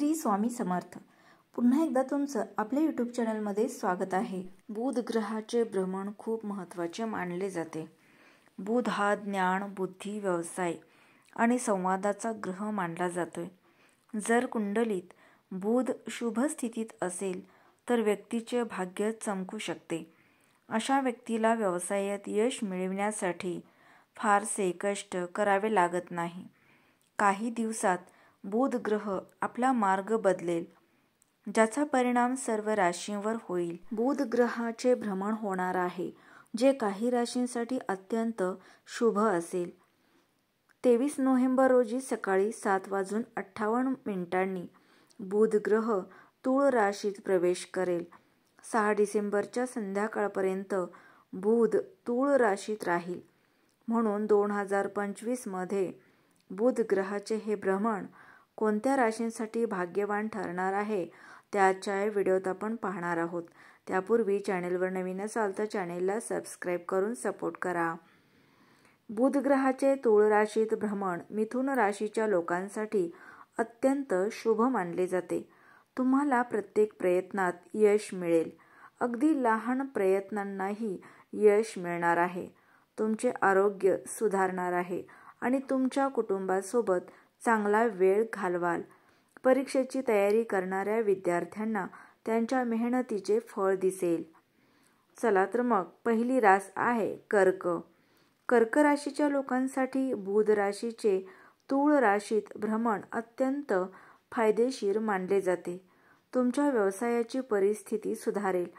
श्री स्वामी समर्थ. पुन्हा एकदा तुमचं आपल्या यूट्यूब चॅनलमध्ये स्वागत आहे. बुध ग्रहाचे भ्रमण खूप महत्त्वाचे मानले जाते. बुध हा ज्ञान, बुद्धी, व्यवसाय आणि संवादाचा ग्रह मानला जातोय. जर कुंडलीत बुध शुभ स्थितीत असेल तर व्यक्तीचे भाग्य चमकू शकते. अशा व्यक्तीला व्यवसायात यश मिळविण्यासाठी फारसे कष्ट करावे लागत नाही. काही दिवसात बुध ग्रह आपला मार्ग बदलेल, ज्याचा परिणाम सर्व राशींवर होईल. बुध ग्रहाचे भ्रमण होणार आहे, जे काही राशींसाठी अत्यंत शुभ असेल. 23 नोव्हेंबर रोजी सकाळी 7:58 बुध ग्रह तुळ राशीत प्रवेश करेल. 6 डिसेंबरच्या संध्याकाळपर्यंत बुध तुळ राशीत राहील. म्हणून 2025 मध्ये बुध ग्रहाचे हे भ्रमण कोणत्या राशींसाठी भाग्यवान ठरणार आहे, त्याच्या व्हिडिओत आपण पाहणार आहोत. त्यापूर्वी चॅनेलवर नवीन असाल तर चॅनेलला सबस्क्राईब करून सपोर्ट करा. बुध ग्रहाचे तुळ राशीत भ्रमण मिथुन राशीच्या लोकांसाठी अत्यंत शुभ मानले जाते. तुम्हाला प्रत्येक प्रयत्नात यश मिळेल. अगदी लहान प्रयत्नांनाही यश मिळणार आहे. तुमचे आरोग्य सुधारणार आहे आणि तुमच्या कुटुंबासोबत चांगला वेळ घालवाल. परीक्षेची तयारी करणाऱ्या विद्यार्थ्यांना त्यांच्या मेहनतीचे फळ दिसेल. चला तर मग पहिली रास आहे कर्क. कर्क राशीच्या लोकांसाठी बुध राशीचे तुळ राशीत भ्रमण अत्यंत फायदेशीर मानले जाते. तुमच्या व्यवसायाची परिस्थिती सुधारेल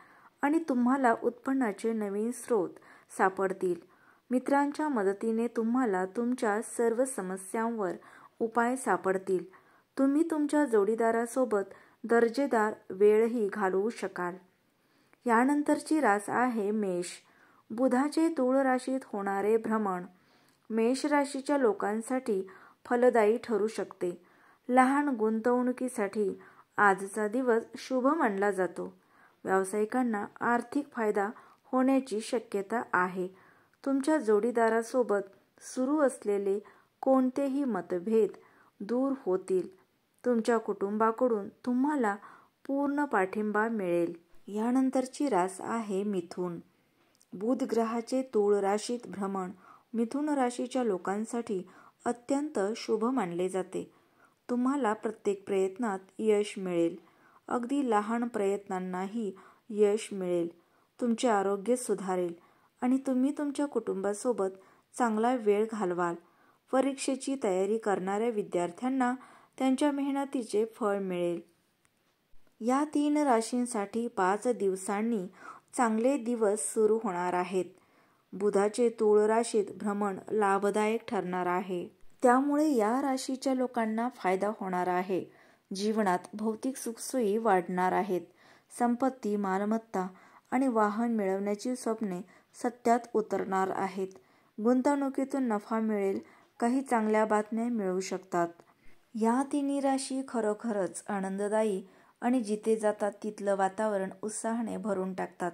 आणि तुम्हाला उत्पन्नाचे नवीन स्रोत सापडतील. मित्रांच्या मदतीने तुम्हाला तुमच्या सर्व समस्यांवर उपाय सापडतील. तुम्ही तुमच्या जोडीदारासोबत दर्जेदार वेळही घालवू शकाल. यानंतरची रास आहे मेष. बुधाचे तुळ राशीत होणारे भ्रमण मेष राशीच्या लोकांसाठी फलदायी ठरू शकते. लहान गुंतवणुकीसाठी आजचा दिवस शुभ मानला जातो. व्यावसायिकांना आर्थिक फायदा होण्याची शक्यता आहे. तुमच्या जोडीदारासोबत सुरू असलेले कोणतेही मतभेद दूर होतील. तुमच्या कुटुंबाकडून तुम्हाला पूर्ण पाठिंबा मिळेल. यानंतरची रास आहे मिथुन. बुध ग्रहाचे तुळ राशीत भ्रमण मिथुन राशीच्या लोकांसाठी अत्यंत शुभ मानले जाते. तुम्हाला प्रत्येक प्रयत्नात यश मिळेल. अगदी लहान प्रयत्नांनाही यश मिळेल. तुमचे आरोग्य सुधारेल आणि तुम्ही तुमच्या कुटुंबासोबत चांगला वेळ घालवाल. परीक्षेची तयारी करणाऱ्या विद्यार्थ्यांना त्यांच्या मेहनतीचे फळ मिळेल. या 3 राशींसाठी 5 दिवसांनी चांगले दिवस सुरू होणार आहेत. बुधाचे तुळ राशीत भ्रमण लाभदायक ठरणार आहे. त्यामुळे या राशीच्या लोकांना फायदा होणार आहे. जीवनात भौतिक सुखसोयी वाढणार आहेत. संपत्ती, मालमत्ता आणि वाहन मिळवण्याची स्वप्ने सत्यात उतरणार आहेत. गुंतवणुकीतून नफा मिळेल. काही चांगल्या बातम्या मिळू शकतात. या 3 राशी खरोखरच आनंददायी आणि जिथे जातात तिथलं वातावरण उत्साहाने भरून टाकतात.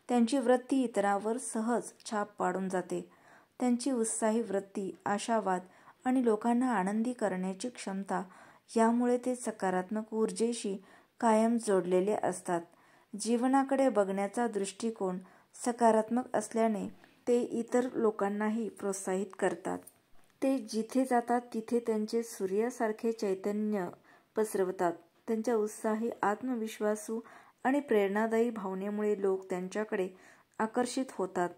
त्यांची वृत्ती इतरांवर सहज छाप पाडून जाते. त्यांची उत्साही वृत्ती, आशावाद आणि लोकांना आनंदी करण्याची क्षमता यामुळे ते सकारात्मक ऊर्जेशी कायम जोडलेले असतात. जीवनाकडे बघण्याचा दृष्टिकोन सकारात्मक असल्याने ते इतर लोकांनाही प्रोत्साहित करतात. ते जिथे जातात तिथे त्यांचे सूर्यासारखे चैतन्य पसरवतात. त्यांच्या उत्साही, आत्मविश्वासू आणि प्रेरणादायी भावनेमुळे लोक त्यांच्याकडे आकर्षित होतात.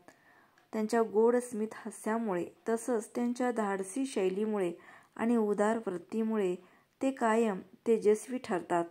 त्यांच्या गोड स्मित हास्यामुळे तसंच त्यांच्या धाडसी शैलीमुळे आणि उदार वृत्तीमुळे ते कायम तेजस्वी ठरतात.